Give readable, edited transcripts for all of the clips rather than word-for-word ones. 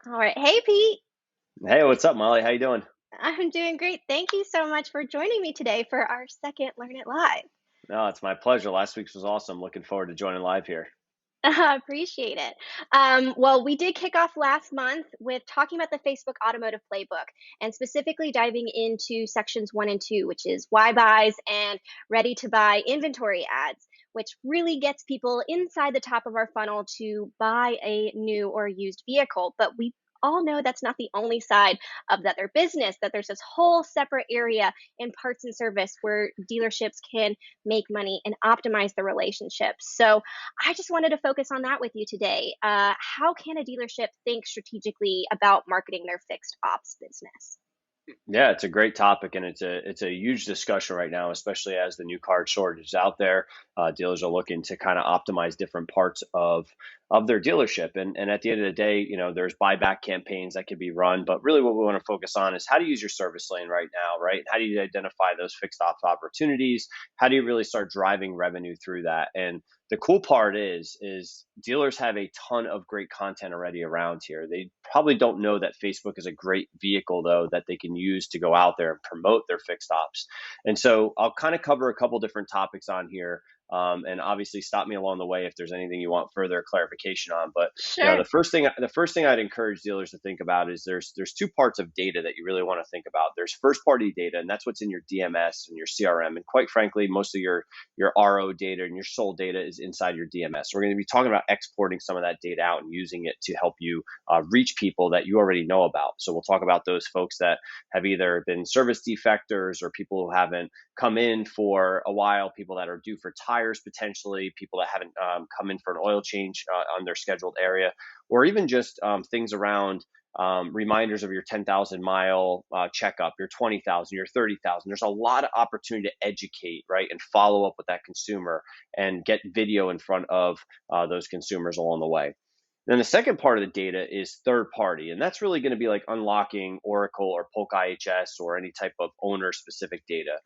All right. Hey, Pete. Hey, what's up, Molly? How you doing? I'm doing great. Thank you so much for joining me today for our second Learn It Live. No, it's my pleasure. Last week's was awesome. Looking forward to joining live here. Appreciate it. Well, we did kick off last month with talking about the Facebook Automotive Playbook and specifically diving into sections one and two, which is why buys and ready to buy inventory ads, which really gets people inside the top of our funnel to buy a new or used vehicle. But we all know that's not the only side of that their business, that there's this whole separate area in parts and service where dealerships can make money and optimize the relationships. So I just wanted to focus on that with you today. How can a dealership think strategically about marketing their fixed ops business? Yeah, it's a great topic, and it's a huge discussion right now, especially as the new car shortage is out there. Dealers are looking to kind of optimize different parts of their dealership, and at the end of the day, there's buyback campaigns that can be run, but really what we want to focus on is how to use your service lane right now, right? How do you identify those fixed ops opportunities? How do you really start driving revenue through that? And the cool part is dealers have a ton of great content already around here. They probably don't know that Facebook is a great vehicle though that they can use to go out there and promote their fixed ops. And so I'll kind of cover a couple different topics on here. And obviously stop me along the way if there's anything you want further clarification on. But Sure. the first thing I'd encourage dealers to think about is there's two parts of data that you really want to think about. There's first party data, and that's what's in your DMS and your CRM. And quite frankly, most of your RO data and your sold data is inside your DMS. So we're going to be talking about exporting some of that data out and using it to help you reach people that you already know about. So we'll talk about those folks that have either been service defectors or people who haven't come in for a while, people that are due for tires potentially, people that haven't come in for an oil change on their scheduled area, or even just things around reminders of your 10,000 mile checkup, your 20,000, your 30,000. There's a lot of opportunity to educate, right, and follow up with that consumer and get video in front of those consumers along the way. Then the second part of the data is third party, and that's really going to be like unlocking Oracle or Polk IHS or any type of owner specific data.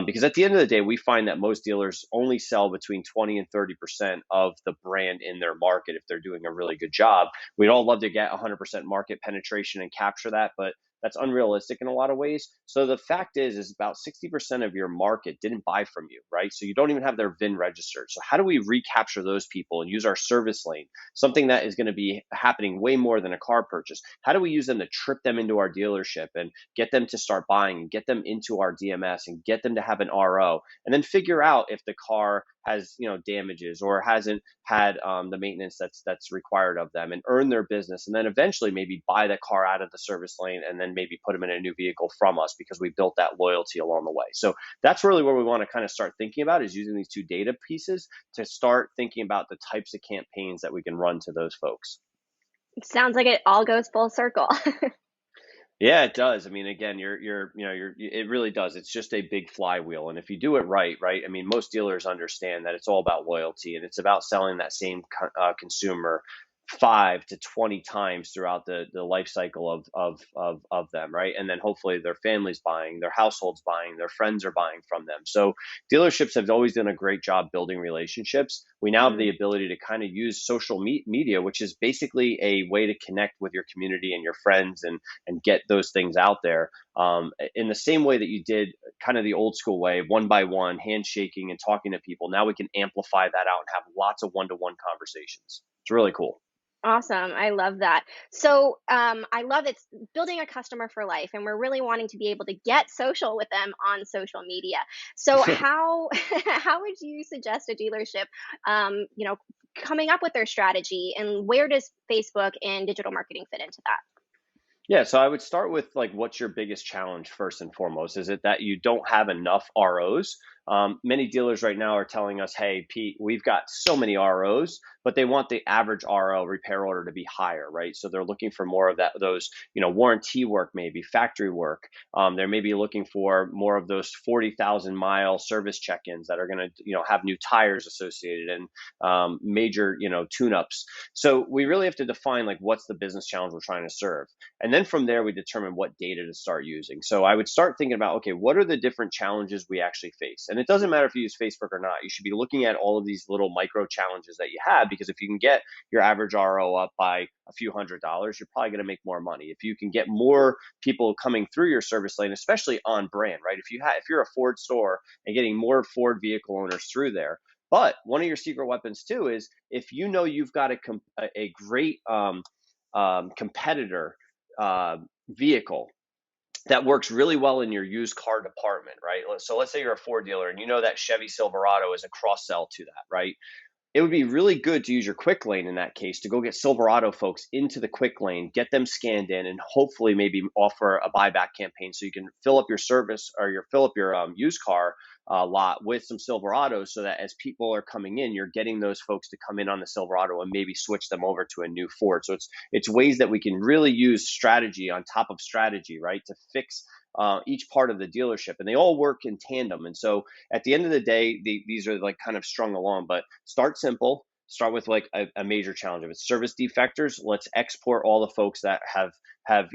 Because at the end of the day, we find that most dealers only sell between 20 and 30% of the brand in their market if they're doing a really good job. We'd all love to get 100% market penetration and capture that, but that's unrealistic in a lot of ways. So the fact is about 60% of your market didn't buy from you, right? So you don't even have their VIN registered. So how do we recapture those people and use our service lane, something that is going to be happening way more than a car purchase? How do we use them to trip them into our dealership and get them to start buying and get them into our DMS and get them to have an RO, and then figure out if the car has damages or hasn't had the maintenance that's required of them, and earn their business, and then eventually maybe buy the car out of the service lane and then maybe put them in a new vehicle from us because we built that loyalty along the way. So that's really where we want to kind of start thinking about, is using these two data pieces to start thinking about the types of campaigns that we can run to those folks. Sounds like it all goes full circle. Yeah, it does. I mean, again, it really does. It's just a big flywheel. And if you do it right, right, I mean, most dealers understand that it's all about loyalty and it's about selling that same consumer 5 to 20 times throughout the life cycle of them, right? And then hopefully their family's buying, their household's buying, their friends are buying from them. So dealerships have always done a great job building relationships. We now have the Mm. ability to kind of use social media, which is basically a way to connect with your community and your friends and get those things out there in the same way that you did kind of the old school way, one by one, handshaking and talking to people. Now we can amplify that out and have lots of one-to-one conversations. It's really cool. Awesome. I love that. So I love it's building a customer for life, and we're really wanting to be able to get social with them on social media. So how how would you suggest a dealership, coming up with their strategy, and where does Facebook and digital marketing fit into that? Yeah, so I would start with like, what's your biggest challenge first and foremost? Is it that you don't have enough ROs? Many dealers right now are telling us, "Hey, Pete, we've got so many ROs, but they want the average RO repair order to be higher, right? So they're looking for more of those, warranty work, maybe factory work. They're maybe looking for more of those 40,000 mile service check-ins that are going to, have new tires associated and major, tune-ups. So we really have to define like what's the business challenge we're trying to serve. And then from there, we determine what data to start using. So I would start thinking about, okay, what are the different challenges we actually face? And it doesn't matter if you use Facebook or not. You should be looking at all of these little micro challenges that you have, because if you can get your average RO up by a few $100s, you're probably going to make more money. If you can get more people coming through your service lane, especially on brand, right? If you're a Ford store and getting more Ford vehicle owners through there. But one of your secret weapons too is if you know you've got a great competitor vehicle that works really well in your used car department, right? So let's say you're a Ford dealer and you know that Chevy Silverado is a cross sell to that, right? It would be really good to use your quick lane in that case to go get Silverado folks into the quick lane, get them scanned in, and hopefully maybe offer a buyback campaign so you can fill up your service or fill up your used car lot with some Silverados, so that as people are coming in, you're getting those folks to come in on the Silverado and maybe switch them over to a new Ford. So it's ways that we can really use strategy on top of strategy, right, to fix each part of the dealership, and they all work in tandem. And so at the end of the day, these are like kind of strung along, but start simple. Start with like a major challenge. If it's service defectors, let's export all the folks that have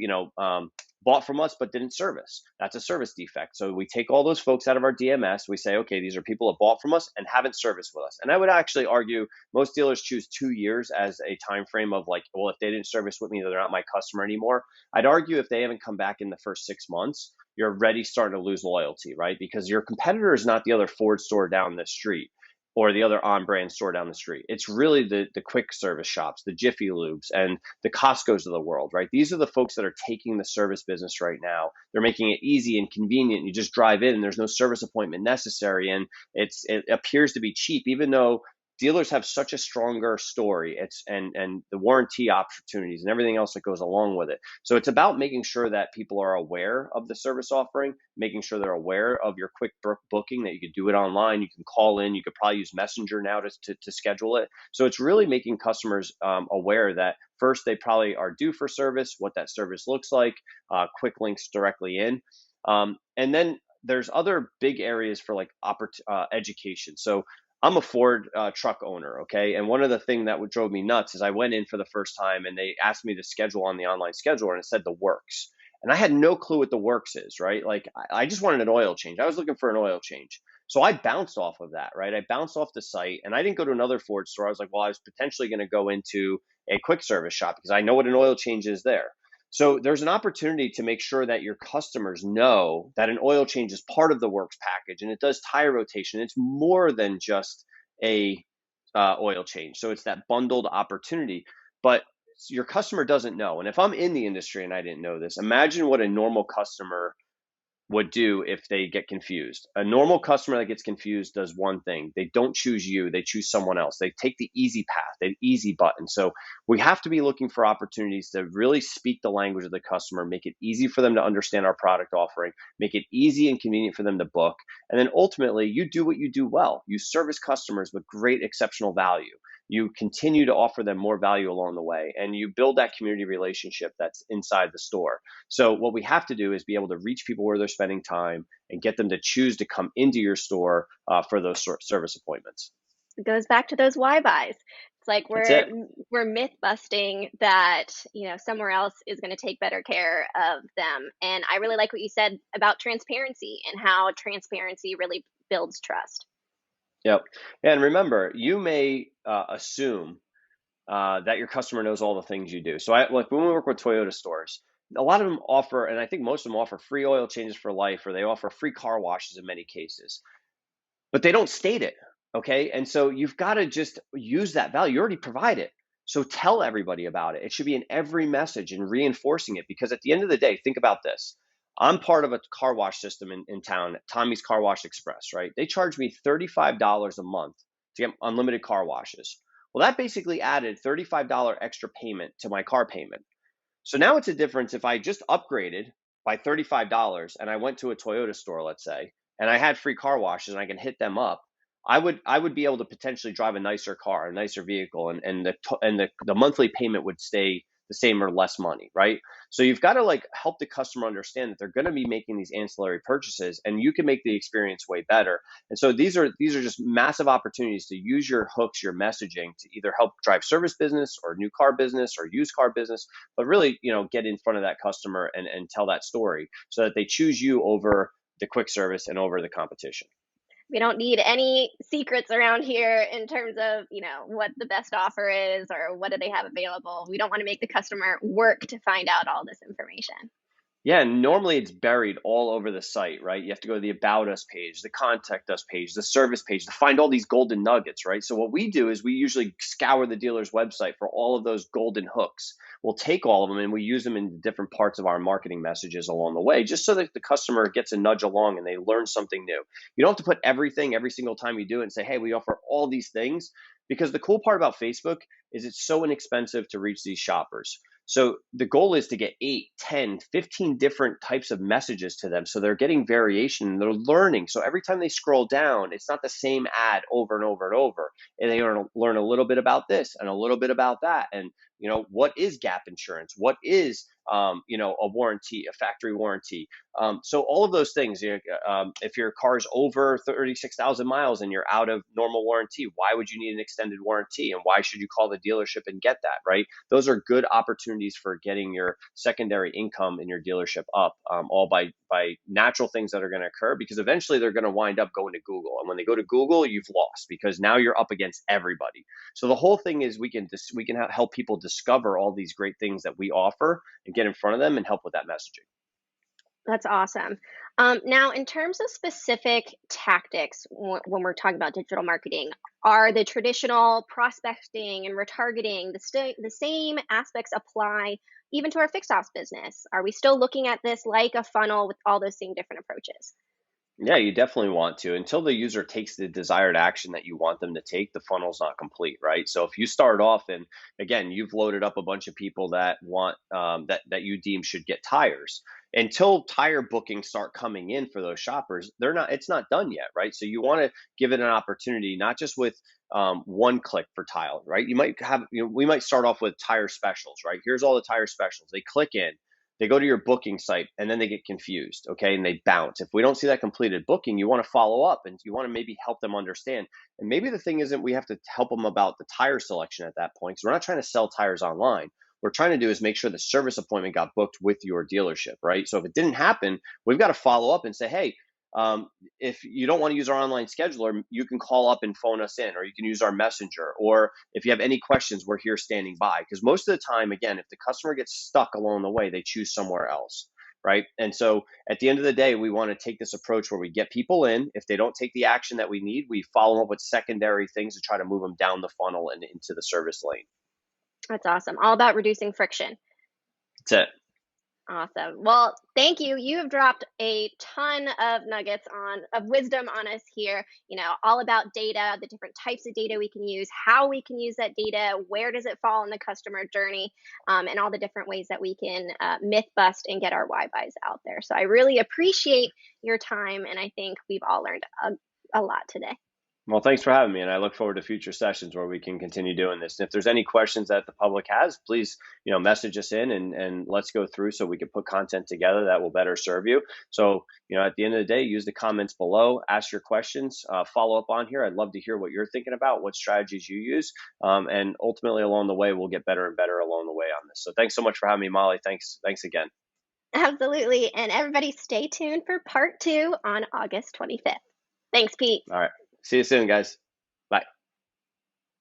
bought from us but didn't service. That's a service defect. So we take all those folks out of our DMS. We say, okay, these are people that bought from us and haven't serviced with us. And I would actually argue most dealers choose 2 years as a time frame of like, well, if they didn't service with me, they're not my customer anymore. I'd argue if they haven't come back in the first 6 months, you're already starting to lose loyalty, right? Because your competitor is not the other Ford store down the street or the other on-brand store down the street. It's really the quick service shops, the Jiffy Lubes, and the Costco's of the world, right? These are the folks that are taking the service business right now. They're making it easy and convenient. You just drive in and there's no service appointment necessary. And it appears to be cheap, even though dealers have such a stronger story. And the warranty opportunities and everything else that goes along with it. So it's about making sure that people are aware of the service offering, making sure they're aware of your quick booking, that you could do it online, you can call in, you could probably use Messenger now to schedule it. So it's really making customers aware that first they probably are due for service, what that service looks like, quick links directly in, and then there's other big areas for like education. So I'm a Ford truck owner, okay? And one of the things that drove me nuts is I went in for the first time and they asked me to schedule on the online scheduler and it said the works. And I had no clue what the works is, right? Like I just wanted an oil change. I was looking for an oil change. So I bounced off of that, right? I bounced off the site and I didn't go to another Ford store. I was like, well, I was potentially going to go into a quick service shop because I know what an oil change is there. So there's an opportunity to make sure that your customers know that an oil change is part of the works package and it does tire rotation. It's more than just a oil change. So it's that bundled opportunity, but your customer doesn't know. And if I'm in the industry and I didn't know this, imagine what a normal customer would do if they get confused. A normal customer that gets confused does one thing. They don't choose you, they choose someone else. They take the easy path, the easy button. So we have to be looking for opportunities to really speak the language of the customer, make it easy for them to understand our product offering, make it easy and convenient for them to book. And then ultimately, you do what you do well. You service customers with great, exceptional value. You continue to offer them more value along the way, and you build that community relationship that's inside the store. So what we have to do is be able to reach people where they're spending time and get them to choose to come into your store for those service appointments. It goes back to those why buys. It's like That's it. we're myth busting that, somewhere else is going to take better care of them. And I really like what you said about transparency and how transparency really builds trust. Yep. And remember, you may assume that your customer knows all the things you do. So like when we work with Toyota stores, a lot of them offer, and I think most of them offer free oil changes for life, or they offer free car washes in many cases, but they don't state it. Okay. And so you've got to just use that value. You already provide it. So tell everybody about it. It should be in every message and reinforcing it, because at the end of the day, think about this. I'm part of a car wash system in town, Tommy's Car Wash Express, right? They charge me $35 a month to get unlimited car washes. Well, that basically added $35 extra payment to my car payment. So now it's a difference if I just upgraded by $35 and I went to a Toyota store, let's say, and I had free car washes and I can hit them up. I would be able to potentially drive a nicer car, a nicer vehicle, and the monthly payment would stay the same or less money, right? So you've got to like help the customer understand that they're going to be making these ancillary purchases, and you can make the experience way better. And so these are just massive opportunities to use your hooks, your messaging to either help drive service business or new car business or used car business, but really, get in front of that customer and tell that story so that they choose you over the quick service and over the competition. We don't need any secrets around here in terms of, what the best offer is or what do they have available. We don't want to make the customer work to find out all this information. Yeah, and normally it's buried all over the site, right? You have to go to the About Us page, the Contact Us page, the Service page to find all these golden nuggets, right? So what we do is we usually scour the dealer's website for all of those golden hooks. We'll take all of them and we use them in different parts of our marketing messages along the way, just so that the customer gets a nudge along and they learn something new. You don't have to put everything every single time you do it and say, hey, we offer all these things, because the cool part about Facebook is it's so inexpensive to reach these shoppers. So the goal is to get 8, 10, 15 different types of messages to them. So they're getting variation and they're learning. So every time they scroll down, it's not the same ad over and over and over. And they learn a little bit about this and a little bit about that. And, what is gap insurance? What is, a warranty, a factory warranty? So all of those things, if your car's over 36,000 miles and you're out of normal warranty, why would you need an extended warranty? And why should you call the dealership and get that, right? Those are good opportunities for getting your secondary income in your dealership up, all by natural things that are going to occur, because eventually they're going to wind up going to Google. And when they go to Google, you've lost, because now you're up against everybody. So the whole thing is we can help people discover all these great things that we offer and get in front of them and help with that messaging. That's awesome. Now, in terms of specific tactics, when we're talking about digital marketing, are the traditional prospecting and retargeting the same aspects apply even to our fixed ops business? Are we still looking at this like a funnel with all those same different approaches? Yeah, you definitely want to. Until the user takes the desired action that you want them to take, the funnel's not complete, right? So if you start off and again, you've loaded up a bunch of people that want that you deem should get tires. Until tire bookings start coming in for those shoppers, it's not done yet, right? So you want to give it an opportunity, not just with one click for tile, right? We might start off with tire specials, right? Here's all the tire specials. They click in, they go to your booking site, and then they get confused, okay, and they bounce. If we don't see that completed booking, you want to follow up and you want to maybe help them understand. And maybe the thing isn't we have to help them about the tire selection at that point, because we're not trying to sell tires online. What we're trying to do is make sure the service appointment got booked with your dealership, right? So if it didn't happen, we've got to follow up and say, hey, if you don't want to use our online scheduler, you can call up and phone us in, or you can use our messenger. Or if you have any questions, we're here standing by. Because most of the time, again, if the customer gets stuck along the way, they choose somewhere else, right? And so at the end of the day, we want to take this approach where we get people in. If they don't take the action that we need, we follow up with secondary things to try to move them down the funnel and into the service lane. That's awesome. All about reducing friction. That's it. Awesome. Well, thank you. You have dropped a ton of nuggets of wisdom on us here, all about data, the different types of data we can use, how we can use that data, where does it fall in the customer journey, and all the different ways that we can myth bust and get our why buys out there. So I really appreciate your time, and I think we've all learned a lot today. Well, thanks for having me, and I look forward to future sessions where we can continue doing this. And if there's any questions that the public has, please, message us in and let's go through so we can put content together that will better serve you. So, at the end of the day, use the comments below, ask your questions, follow up on here. I'd love to hear what you're thinking about, what strategies you use, and ultimately along the way, we'll get better and better along the way on this. So thanks so much for having me, Molly. Thanks again. Absolutely. And everybody stay tuned for part 2 on August 25th. Thanks, Pete. All right. See you soon, guys.